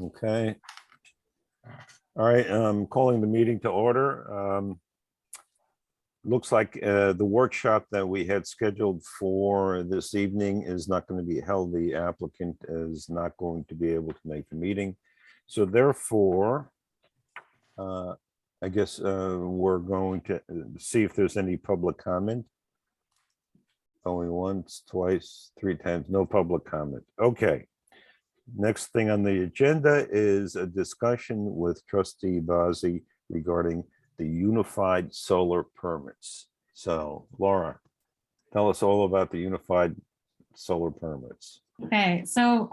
Okay. All right, I'm calling the meeting to order. Looks like the workshop that we had scheduled for this evening is not going to be held. The applicant is not going to be able to make the meeting. So therefore, I guess we're going to see if there's any public comment. Going once, twice, three times, no public comment. Okay. Next thing on the agenda is a discussion with Trustee Bazey regarding the unified solar permits. So Laura, tell us all about the unified solar permits. Okay, so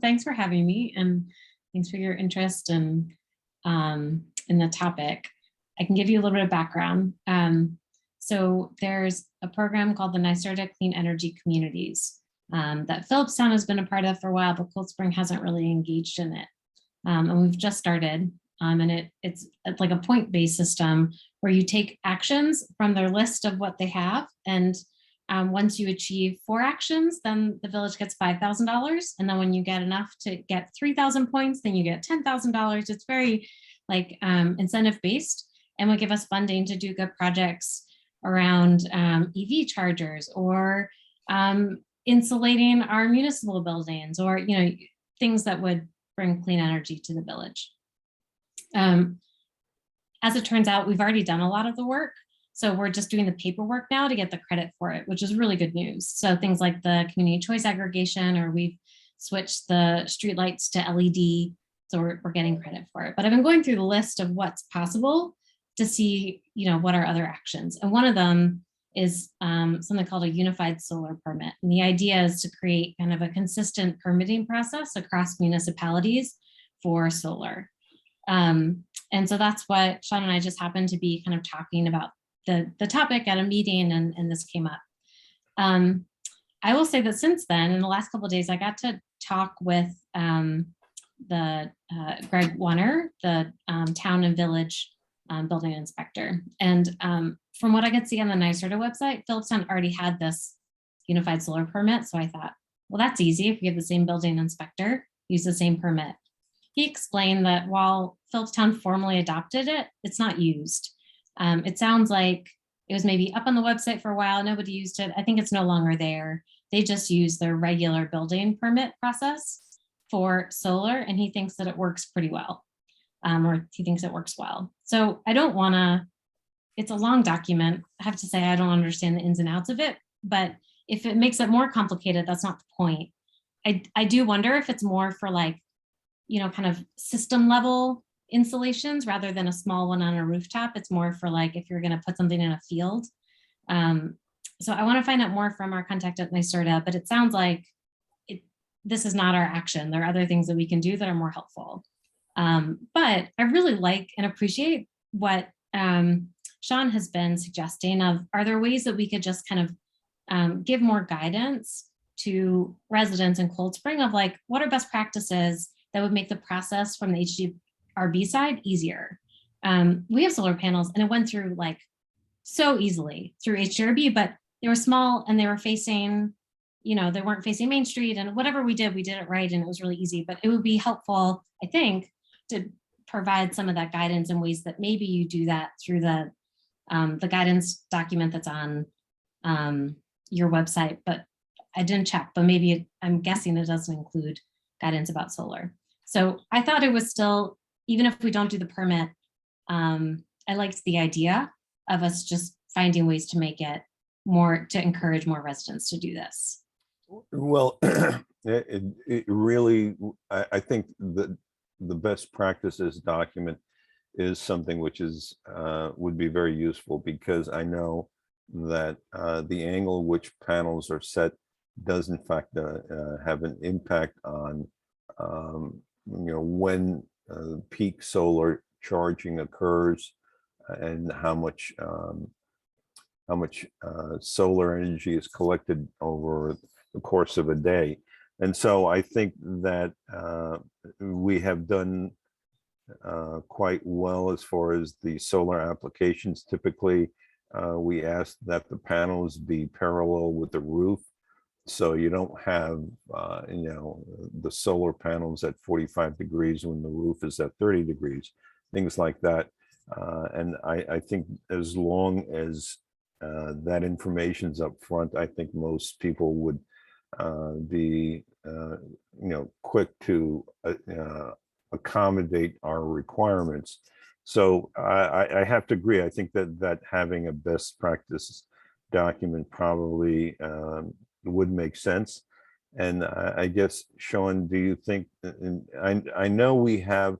thanks for having me, and thanks for your interest in the topic. I can give you a little bit of background. So there's a program called the NYSERDA Clean Energy Communities that Phillipstown has been a part of for a while, but Cold Spring hasn't really engaged in it. And we've just started, and it's like a point-based system where you take actions from their list of what they have, and once you achieve 4 actions, then the village gets $5,000. And then when you get enough to get 3,000 points, then you get $10,000. It's very like incentive-based, and will give us funding to do good projects around EV chargers or insulating our municipal buildings, or things that would bring clean energy to the village. As it turns out, we've already done a lot of the work. So we're just doing the paperwork now to get the credit for it, which is really good news. So things like the community choice aggregation, or we've switched the streetlights to LED. So we're getting credit for it. But I've been going through the list of what's possible to see, what are other actions. And one of them is something called a unified solar permit. And the idea is to create kind of a consistent permitting process across municipalities for solar. And so that's what Sean and I just happened to be kind of talking about the topic at a meeting, and this came up. I will say that since then, in the last couple of days, I got to talk with the Greg Warner, the town and village building inspector. And from what I could see on the NYSERDA website, Phillipstown already had this unified solar permit. So I thought, well, that's easy. If we have the same building inspector, use the same permit. He explained that while Phillipstown formally adopted it, it's not used. It sounds like it was maybe up on the website for a while. Nobody used it. I think it's no longer there. They just use their regular building permit process for solar, and he thinks that it works pretty well, or he thinks it works well. So I don't want to, it's a long document. I have to say, I don't understand the ins and outs of it, but if it makes it more complicated, that's not the point. I do wonder if it's more for like, kind of system level installations rather than a small one on a rooftop. It's more for like if you're going to put something in a field. So I want to find out more from our contact at NYSERDA, but it sounds like this is not our action. There are other things that we can do that are more helpful. But I really like and appreciate what Sean has been suggesting of, are there ways that we could just kind of give more guidance to residents in Cold Spring of like, what are best practices that would make the process from the HDRB side easier? We have solar panels, and it went through like so easily through HDRB, but they were small and they were facing, they weren't facing Main Street, and whatever we did it right, and it was really easy. But it would be helpful, I think, to provide some of that guidance in ways that maybe you do that through the guidance document that's on your website. But I didn't check, but maybe I'm guessing it doesn't include guidance about solar. So I thought it was still, even if we don't do the permit, I liked the idea of us just finding ways to make it more, to encourage more residents to do this. Well, it really, I think the best practices document is something which is would be very useful, because I know that the angle which panels are set does in fact have an impact on when peak solar charging occurs, and how much solar energy is collected over the course of a day. And so I think that we have done quite well as far as the solar applications. Typically, we ask that the panels be parallel with the roof, So you don't have, the solar panels at 45 degrees when the roof is at 30 degrees, things like that. And I think as long as that information's up front, I think most people would be, quick to accommodate our requirements. So I have to agree. I think that having a best practice document probably would make sense. And I guess, Sean, do you think, and I know we have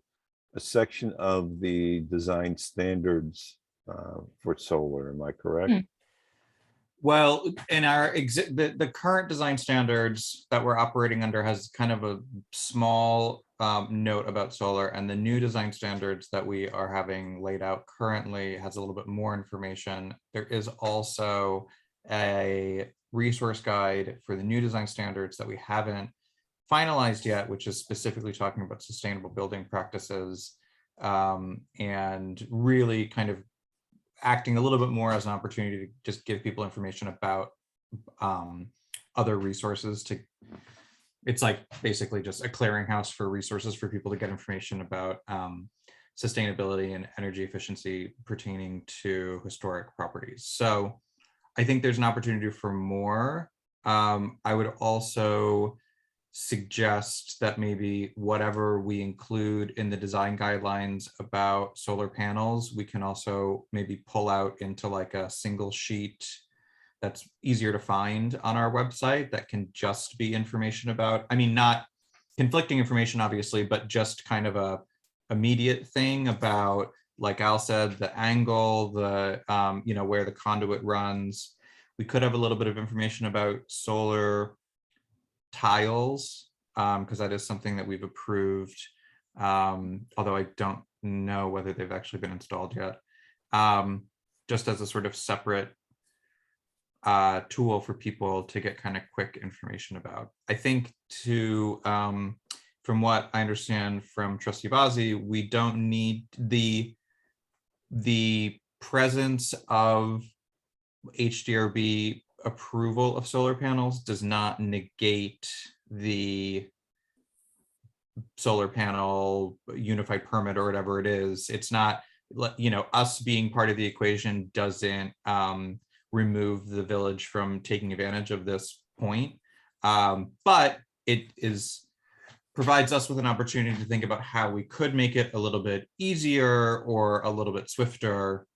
a section of the design standards for solar, am I correct? Hmm. Well, in our the current design standards that we're operating under has kind of a small note about solar, and the new design standards that we are having laid out currently has a little bit more information. There is also a resource guide for the new design standards that we haven't finalized yet, which is specifically talking about sustainable building practices, and really kind of acting a little bit more as an opportunity to just give people information about other resources. It's like basically just a clearinghouse for resources for people to get information about sustainability and energy efficiency pertaining to historic properties. So I think there's an opportunity for more. I would also suggest that maybe whatever we include in the design guidelines about solar panels, we can also maybe pull out into like a single sheet that's easier to find on our website that can just be information about, I mean, not conflicting information, obviously, but just kind of a immediate thing about, like Al said, the angle, the, where the conduit runs. We could have a little bit of information about solar tiles, because that is something that we've approved, although I don't know whether they've actually been installed yet, just as a sort of separate tool for people to get kind of quick information about. I think from what I understand from Trustee Bazzi, we don't need the presence of HDRB approval of solar panels does not negate the solar panel unified permit or whatever it is. It's not, us being part of the equation doesn't remove the village from taking advantage of this point. But it provides us with an opportunity to think about how we could make it a little bit easier or a little bit swifter,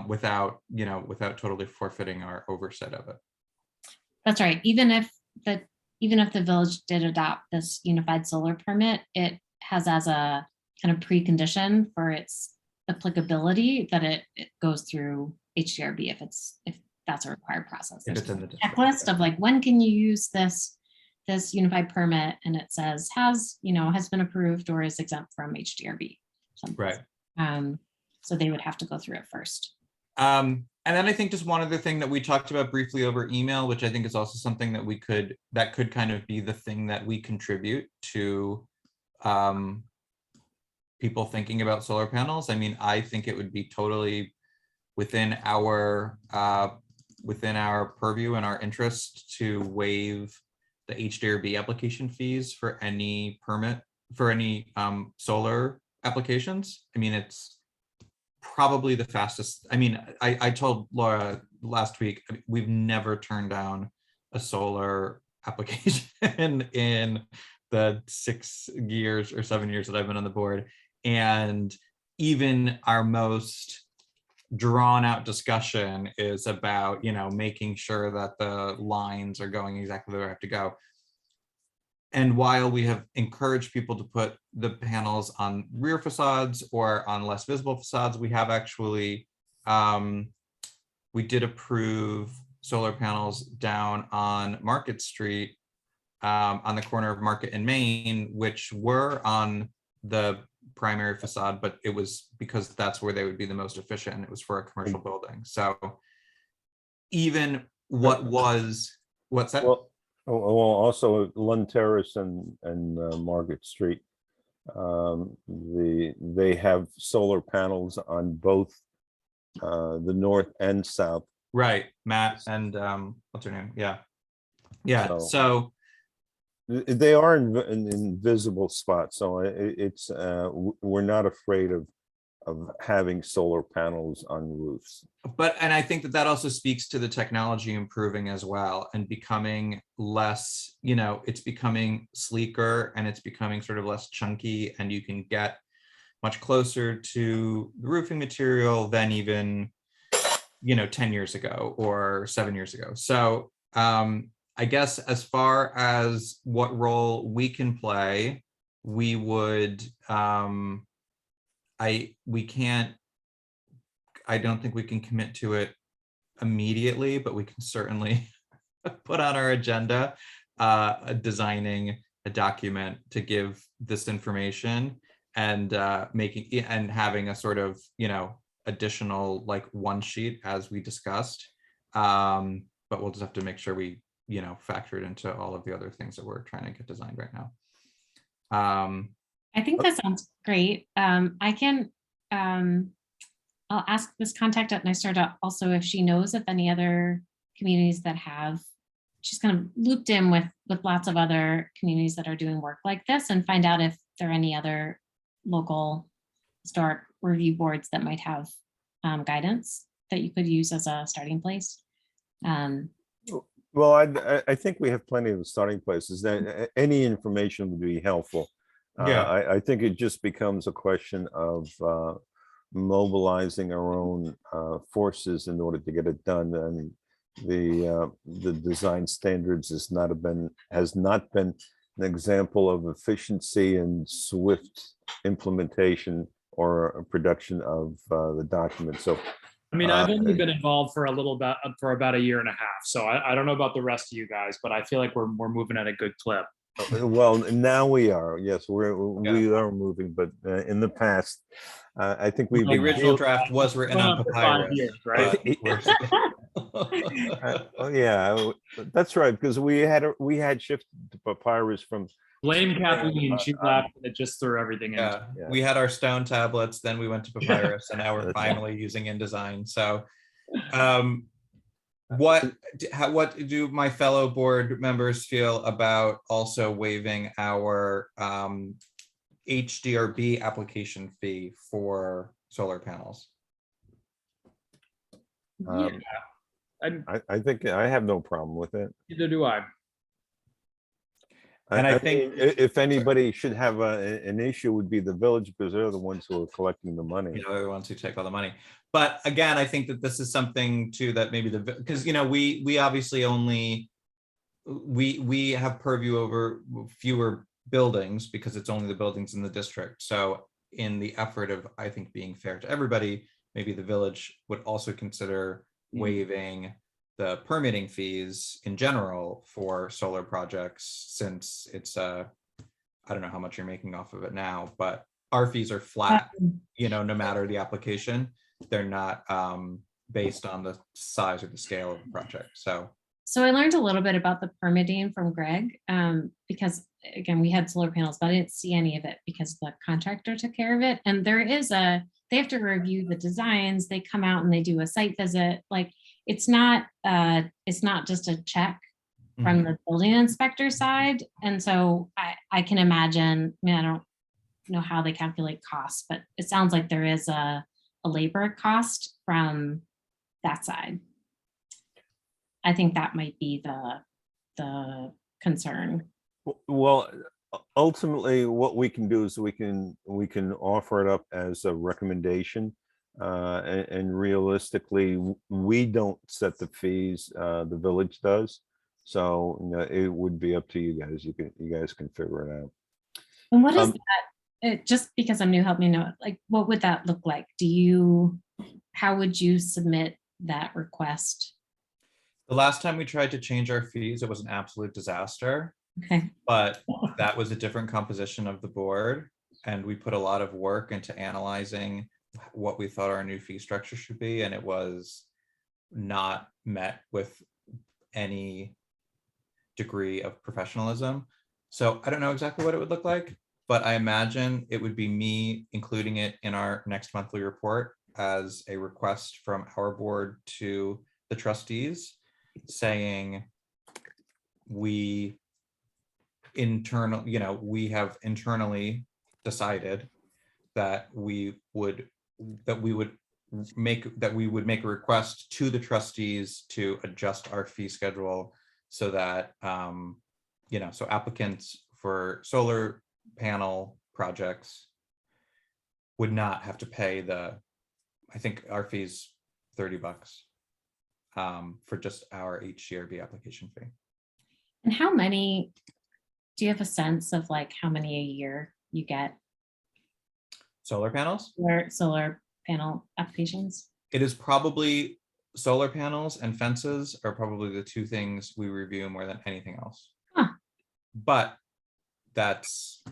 without totally forfeiting our oversight of it. That's right. Even if the village did adopt this unified solar permit, it has as a kind of precondition for its applicability that it goes through HDRB if that's a required process. If There's it's in the a district. checklist of like, when can you use this unified permit, and it says has been approved or is exempt from HDRB. Right. So they would have to go through it first. And then I think just one other thing that we talked about briefly over email, which I think is also something that that could kind of be the thing that we contribute to people thinking about solar panels. I mean, I think it would be totally within our purview and our interest to waive the HDRB application fees for any permit, for any solar applications. I mean, it's probably the fastest. I mean, I told Laura last week, we've never turned down a solar application in the 6 years or 7 years that I've been on the board. And even our most drawn out discussion is about, making sure that the lines are going exactly where they have to go. And while we have encouraged people to put the panels on rear facades or on less visible facades, we have actually, we did approve solar panels down on Market Street, on the corner of Market and Main, which were on the primary facade, but it was because that's where they would be the most efficient, and it was for a commercial building. So even what's that? Well, also Lund Terrace and Market Street, they have solar panels on both the north and south. Right, Matt and what's her name? Yeah. Yeah, So- so They are in invisible spots, so we're not afraid of having solar panels on roofs. and I think that that also speaks to the technology improving as well and becoming less, it's becoming sleeker and it's becoming sort of less chunky, and you can get much closer to the roofing material than even 10 years ago or 7 years ago. So I guess as far as what role we can play, we would I don't think we can commit to it immediately, but we can certainly put on our agenda designing a document to give this information and having a sort of additional like one sheet as we discussed, but we'll just have to make sure we factor it into all of the other things that we're trying to get designed right now. I think that sounds great. I can, I'll ask this contact at NYSERDA also if she knows of any other communities that have, she's kind of looped in with lots of other communities that are doing work like this, and find out if there are any other local historic review boards that might have guidance that you could use as a starting place. Well, I think we have plenty of starting places. That any information would be helpful. Yeah. I think it just becomes a question of mobilizing our own forces in order to get it done. And the design standards has not been an example of efficiency and swift implementation or production of the document. So I mean, I've only been involved for about a year and a half. So I don't know about the rest of you guys, but I feel like we're moving at a good clip. well, now we are. Yes, we are moving, but in the past, I think we've The been original draft was written on For 5 papyrus. years, right? oh yeah, that's right. Because we had shifted to papyrus from Blame Kathleen. She left and it just threw everything in. Yeah, Yeah. we had our stone tablets, then we went to papyrus, and now we're That's right. finally using InDesign. So, what do my fellow board members feel about also waiving our HDRB application fee for solar panels? Yeah, I think I have no problem with it. neither do I. And I mean, think- if anybody should have an issue, would be the village, because they're the ones who are collecting the money. They're the ones who take all the money. But again, I think that this is something too that maybe because we obviously only we have purview over fewer buildings because it's only the buildings in the district. So in the effort of, I think, being fair to everybody, maybe the village would also consider waiving the permitting fees in general for solar projects, since it's I don't know how much you're making off of it now, but our fees are flat, no matter the application. They're not based on the size or the scale of the project. So I learned a little bit about the permitting from Greg, because again, we had solar panels, but I didn't see any of it because the contractor took care of it. And they have to review the designs. They come out and they do a site visit. Like it's not just a check from the building inspector side. And so I can imagine, I mean, I don't know how they calculate costs, but it sounds like there is a labor cost from that side. I think that might be the concern. Well, ultimately, what we can do is we can offer it up as a recommendation, and realistically, we don't set the fees. The village does. So it would be up to you guys. You guys can figure it out. And what is that? Just because I'm new, help me know. Like, what would that look like? How would you submit that request? the last time we tried to change our fees, it was an absolute disaster. Okay. But that was a different composition of the board, and we put a lot of work into analyzing what we thought our new fee structure should be, and it was not met with any degree of professionalism. So I don't know exactly what it would look like, but I imagine it would be me including it in our next monthly report as a request from our board to the trustees, saying, we have internally decided that we would make a request to the trustees to adjust our fee schedule so that so applicants for solar panel projects would not have to pay I think our fee's $30 for just our HDRB application fee. And how many, do you have a sense of like how many a year you get Solar panels? for solar panel applications? It is probably solar panels and fences are probably the two things we review more than anything else. Huh. But that's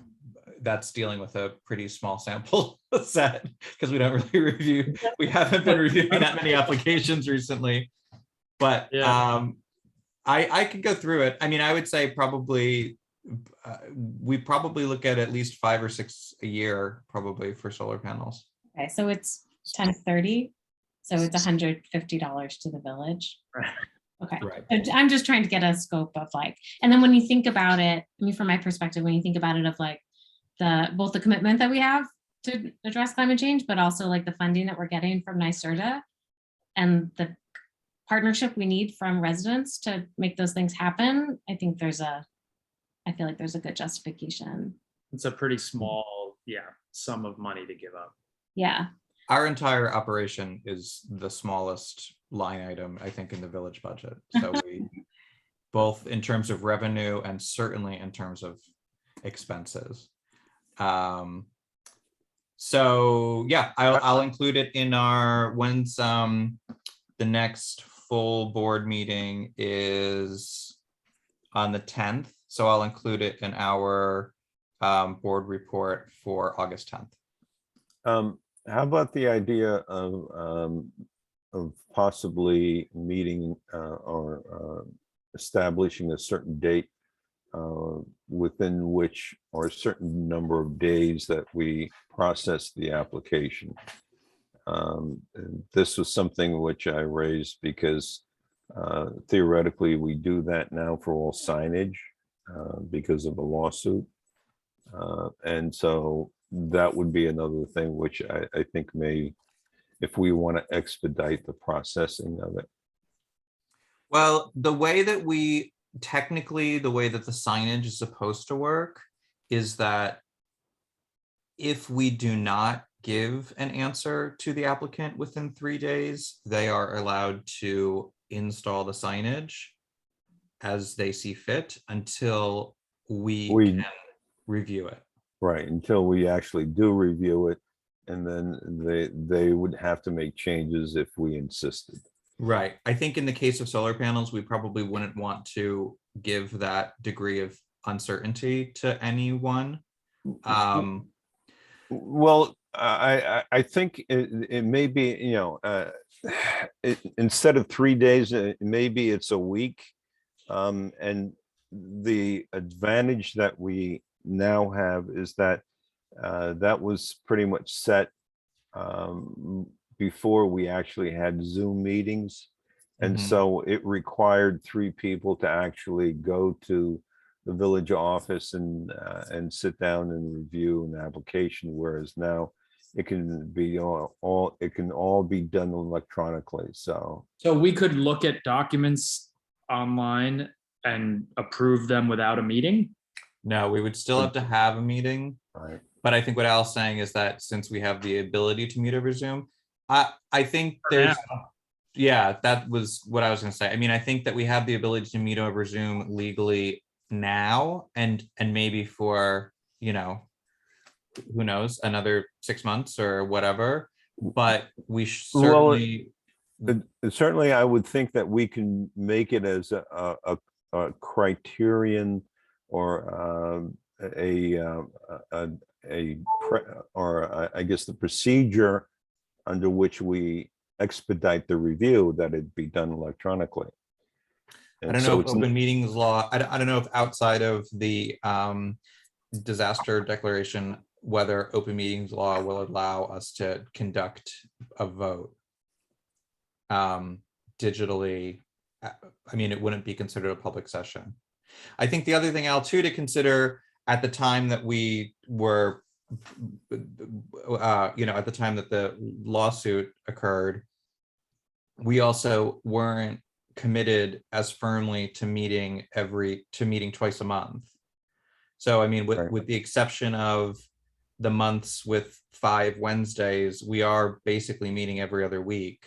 dealing with a pretty small sample set because we don't really review. We haven't been reviewing that many applications recently. But Yeah. I could go through it. I mean, I would say probably we probably look at least 5 or 6 a year probably for solar panels. Okay, so it's 1030, so it's $150 to the village. Right. Okay, Right. I'm just trying to get a scope of like, and then when you think about it, I mean, from my perspective, when you think about it of like both the commitment that we have to address climate change, but also like the funding that we're getting from NYSERDA and the partnership we need from residents to make those things happen, I feel like there's a good justification. It's a pretty small, sum of money to give up. Yeah, Our entire operation is the smallest line item, I think, in the village budget. So we, both in terms of revenue and certainly in terms of expenses. So yeah, I'll include it in our, when's the next full board meeting is on the 10th. So I'll include it in our board report for August 10th. How about the idea of possibly meeting or establishing a certain date within which, or a certain number of days that we process the application? And this was something which I raised because theoretically we do that now for all signage because of a lawsuit. And so that would be another thing which I think may, if we want to expedite the processing of it. Well, the way that the signage is supposed to work is that if we do not give an answer to the applicant within 3 days, they are allowed to install the signage as they see fit until we can review it. Right, until we actually do review it, and then they would have to make changes if we insisted. Right. I think in the case of solar panels, we probably wouldn't want to give that degree of uncertainty to anyone. Well, I think it may be, instead of 3 days, maybe it's a week. And the advantage that we now have is that that was pretty much set before we actually had Zoom meetings. And so it required 3 people to actually go to the village office and sit down and review an application, whereas now it can be it can all be done electronically. So we could look at documents online and approve them without a meeting? No, we would still have to have a meeting. right. But I think what Al's saying is that since we have the ability to meet over Zoom, I think there's, yeah, that was what I was going to say. I mean, I think that we have the ability to meet over Zoom legally now, and maybe for, who knows, another 6 months or whatever. But we certainly, Certainly, I would think that we can make it as a criterion or I guess the procedure under which we expedite the review, that it be done electronically. I don't know if open meetings law, I don't know if outside of the disaster declaration, whether open meetings law will allow us to conduct a vote digitally. I mean, it wouldn't be considered a public session. I think the other thing, Al, too, to consider at the time that we were, at the time that the lawsuit occurred, we also weren't committed as firmly to meeting twice a month. So, I mean, Right. with the exception of the months with 5 Wednesdays, we are basically meeting every other week.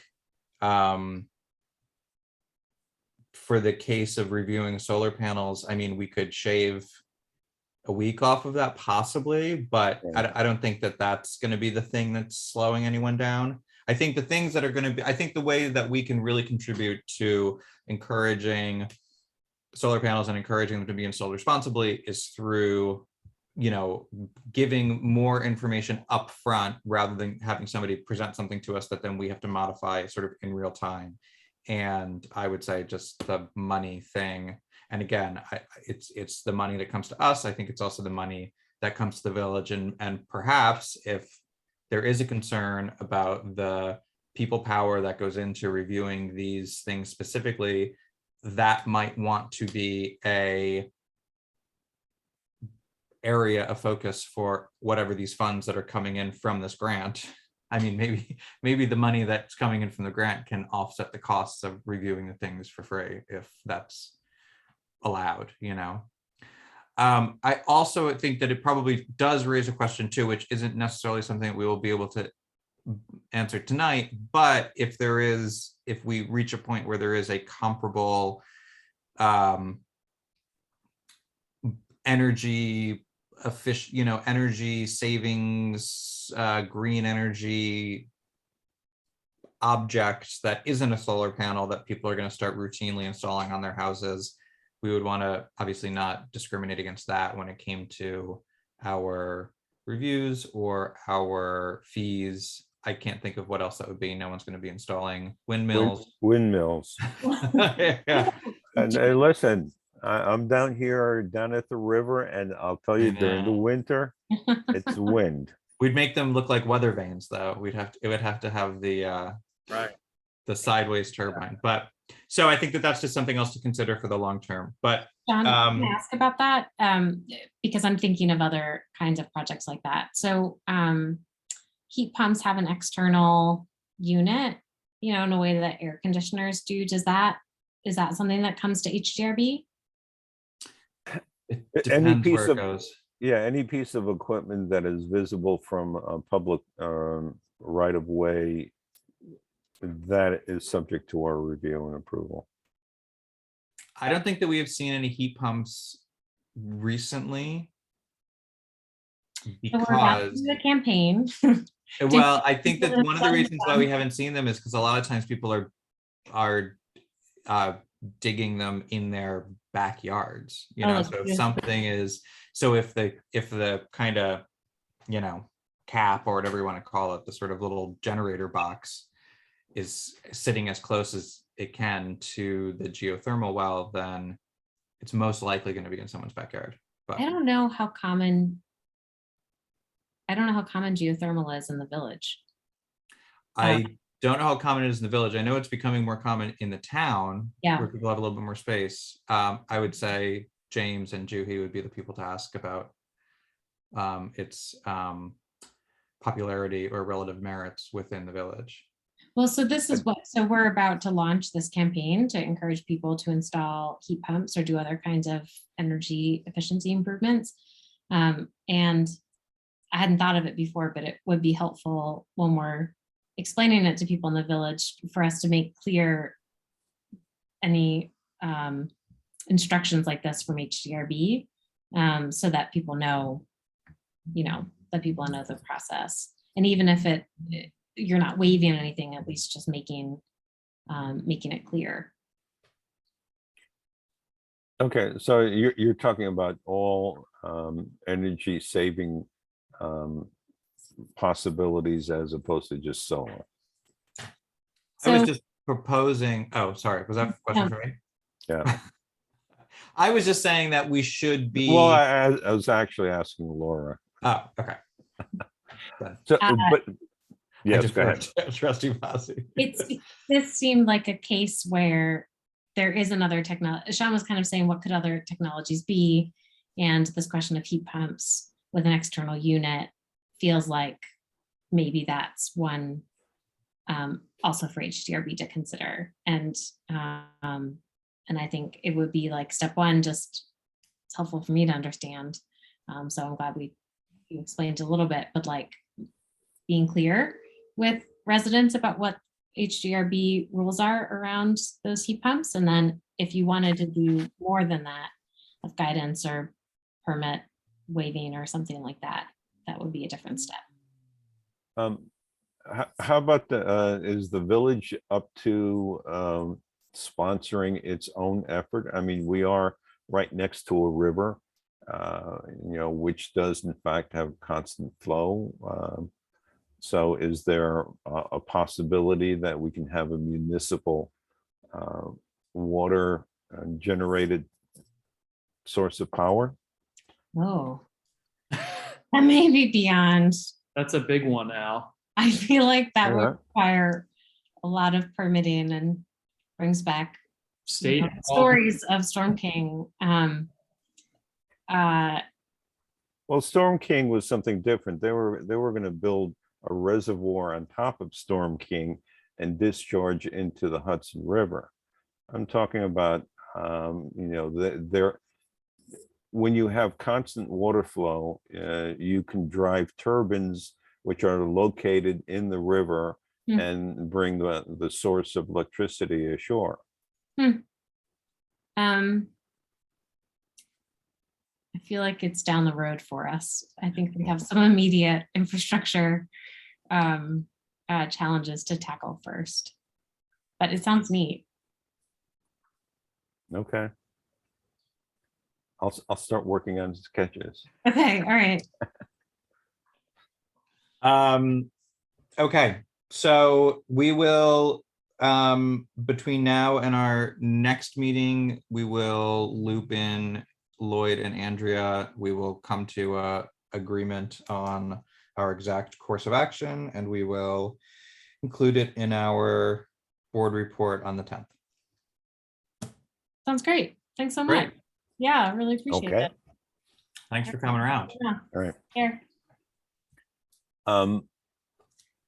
For the case of reviewing solar panels, I mean, we could shave a week off of that possibly, but I don't think that that's going to be the thing that's slowing anyone down. I think the things that are going to be, I think the way that we can really contribute to encouraging solar panels and encouraging them to be installed responsibly is through, giving more information up front rather than having somebody present something to us that then we have to modify sort of in real time. And I would say just the money thing. And again, it's the money that comes to us. I think it's also the money that comes to the village. And perhaps if there is a concern about the people power that goes into reviewing these things specifically, that might want to be a area of focus for whatever these funds that are coming in from this grant. I mean, maybe the money that's coming in from the grant can offset the costs of reviewing the things for free if that's allowed, I also think that it probably does raise a question too, which isn't necessarily something that we will be able to answer tonight, but if we reach a point where there is a comparable energy efficient, energy savings, green energy object that isn't a solar panel that people are going to start routinely installing on their houses, we would want to obviously not discriminate against that when it came to our reviews or our fees. I can't think of what else that would be. No one's going to be installing windmills. Windmills. Yeah. And hey, listen, I'm down at the river, and I'll tell you, during the winter, it's wind. We'd make them look like weather vanes, though. It would have to have the the sideways turbine. But so I think that that's just something else to consider for the long term. But John, can I ask about that? Because I'm thinking of other kinds of projects like that. So heat pumps have an external unit, in a way that air conditioners do. Is that something that comes to HDRB? it depends where it goes. Yeah, any piece of equipment that is visible from a public right of way, that is subject to our review and approval. I don't think that we have seen any heat pumps recently. So we're about to do a campaign. Well, I think that one of the reasons why we haven't seen them is because a lot of times people are digging them in their backyards, so if something is, so if the kind of, cap or whatever you want to call it, the sort of little generator box is sitting as close as it can to the geothermal well, then it's most likely going to be in someone's backyard. But I don't know how common geothermal is in the village. I don't know how common it is in the village. I know it's becoming more common in the town, where people have a little bit more space. I would say James and Juhi would be the people to ask about its popularity or relative merits within the village. Well, so we're about to launch this campaign to encourage people to install heat pumps or do other kinds of energy efficiency improvements. And I hadn't thought of it before, but it would be helpful when we're explaining it to people in the village for us to make clear any instructions like this from HDRB, so that people know, the process. And even if you're not waiving anything, at least just making it clear. Okay, so you're talking about all energy saving possibilities as opposed to just solar. I was just proposing. Oh, sorry. Was that a question for me? Yeah. I was just saying that we should be. Well, I was actually asking Laura. Oh, okay. So, but yes, go ahead. Trustee Massey. This seemed like a case where there is another technology. Sean was kind of saying, what could other technologies be? And this question of heat pumps with an external unit feels like maybe that's one also for HDRB to consider. And I think it would be like step one, just it's helpful for me to understand. So I'm glad you explained a little bit, but like being clear with residents about what HDRB rules are around those heat pumps. And then if you wanted to do more than that, of guidance or permit waiving or something like that, that would be a different step. How about is the village up to sponsoring its own effort? I mean, we are right next to a river, which does in fact have constant flow. So is there a possibility that we can have a municipal water generated source of power? Oh, that may be beyond. That's a big one, Al. I feel like that Yeah. would require a lot of permitting and brings back State. stories of Storm King. Well, Storm King was something different. They were going to build a reservoir on top of Storm King and discharge into the Hudson River. I'm talking about, when you have constant water flow, you can drive turbines which are located in the river Hmm. and bring the source of electricity ashore. I feel like it's down the road for us. I think we have some immediate infrastructure challenges to tackle first, but it sounds neat. Okay. I'll start working on sketches. Okay, all right. Okay, so we will, between now and our next meeting, we will loop in Lloyd and Andrea. We will come to a agreement on our exact course of action, and we will include it in our board report on the 10th. Sounds great. Thanks so Great. much. Yeah, I really appreciate Okay. it. Thanks for coming around. Yeah, All right. here.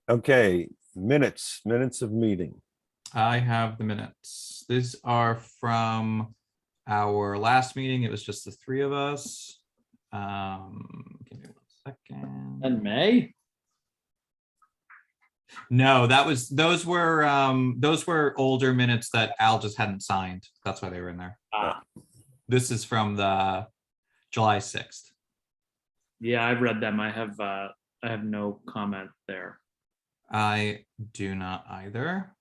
Okay, minutes of meeting. I have the minutes. These are from our last meeting. It was just the three of us. Give me 1 second. In May? No, those were older minutes that Al just hadn't signed. That's why they were in there. This is from the July 6th. Yeah, I've read them. I have no comment there. I do not either.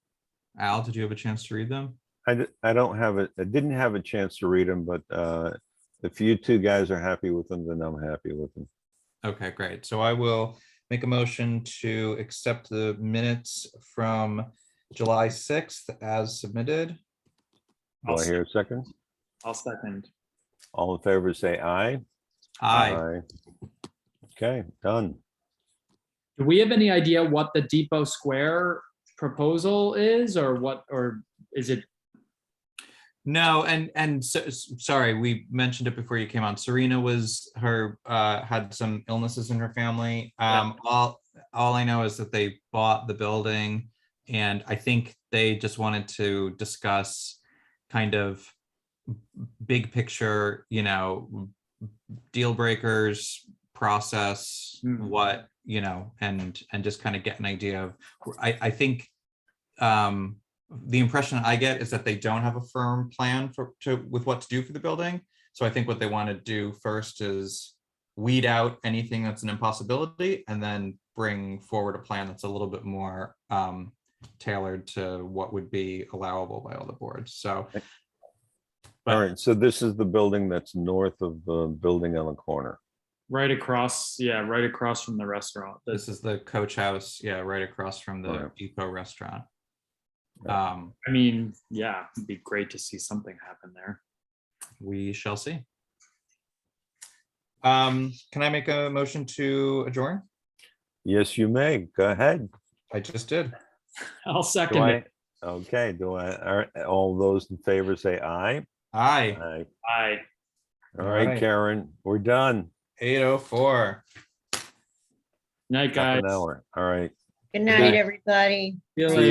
Al, did you have a chance to read them? I didn't have a chance to read them, but if you two guys are happy with them, then I'm happy with them. Okay, great. So I will make a motion to accept the minutes from July 6th as submitted. Do I hear a second? I'll second. All in favor, say aye. Aye. Okay, done. Do we have any idea what the Depot Square proposal is, or what, or is it? No, and so, sorry, we mentioned it before you came on. Serena had some illnesses in her family. All I know is that they bought the building, and I think they just wanted to discuss kind of big picture, deal breakers, process, what, and just kind of get an idea of, I think the impression I get is that they don't have a firm plan with what to do for the building. So I think what they want to do first is weed out anything that's an impossibility, and then bring forward a plan that's a little bit more tailored to what would be allowable by all the boards. So, All right, so this is the building that's north of the building on the corner. Right across from the restaurant. this is the Coach House, right across from the Right. Depot restaurant. I mean, yeah, it'd be great to see something happen there. We shall see. Can I make a motion to adjourn? Yes, you may. Go ahead. I just did. I'll Do second I, it. Okay, all those in favor say aye? Aye, Aye. Aye. All All right, right. Karen, we're done. 8:04. Night, Half guys. an hour. All right. Good night, everybody. See you See later.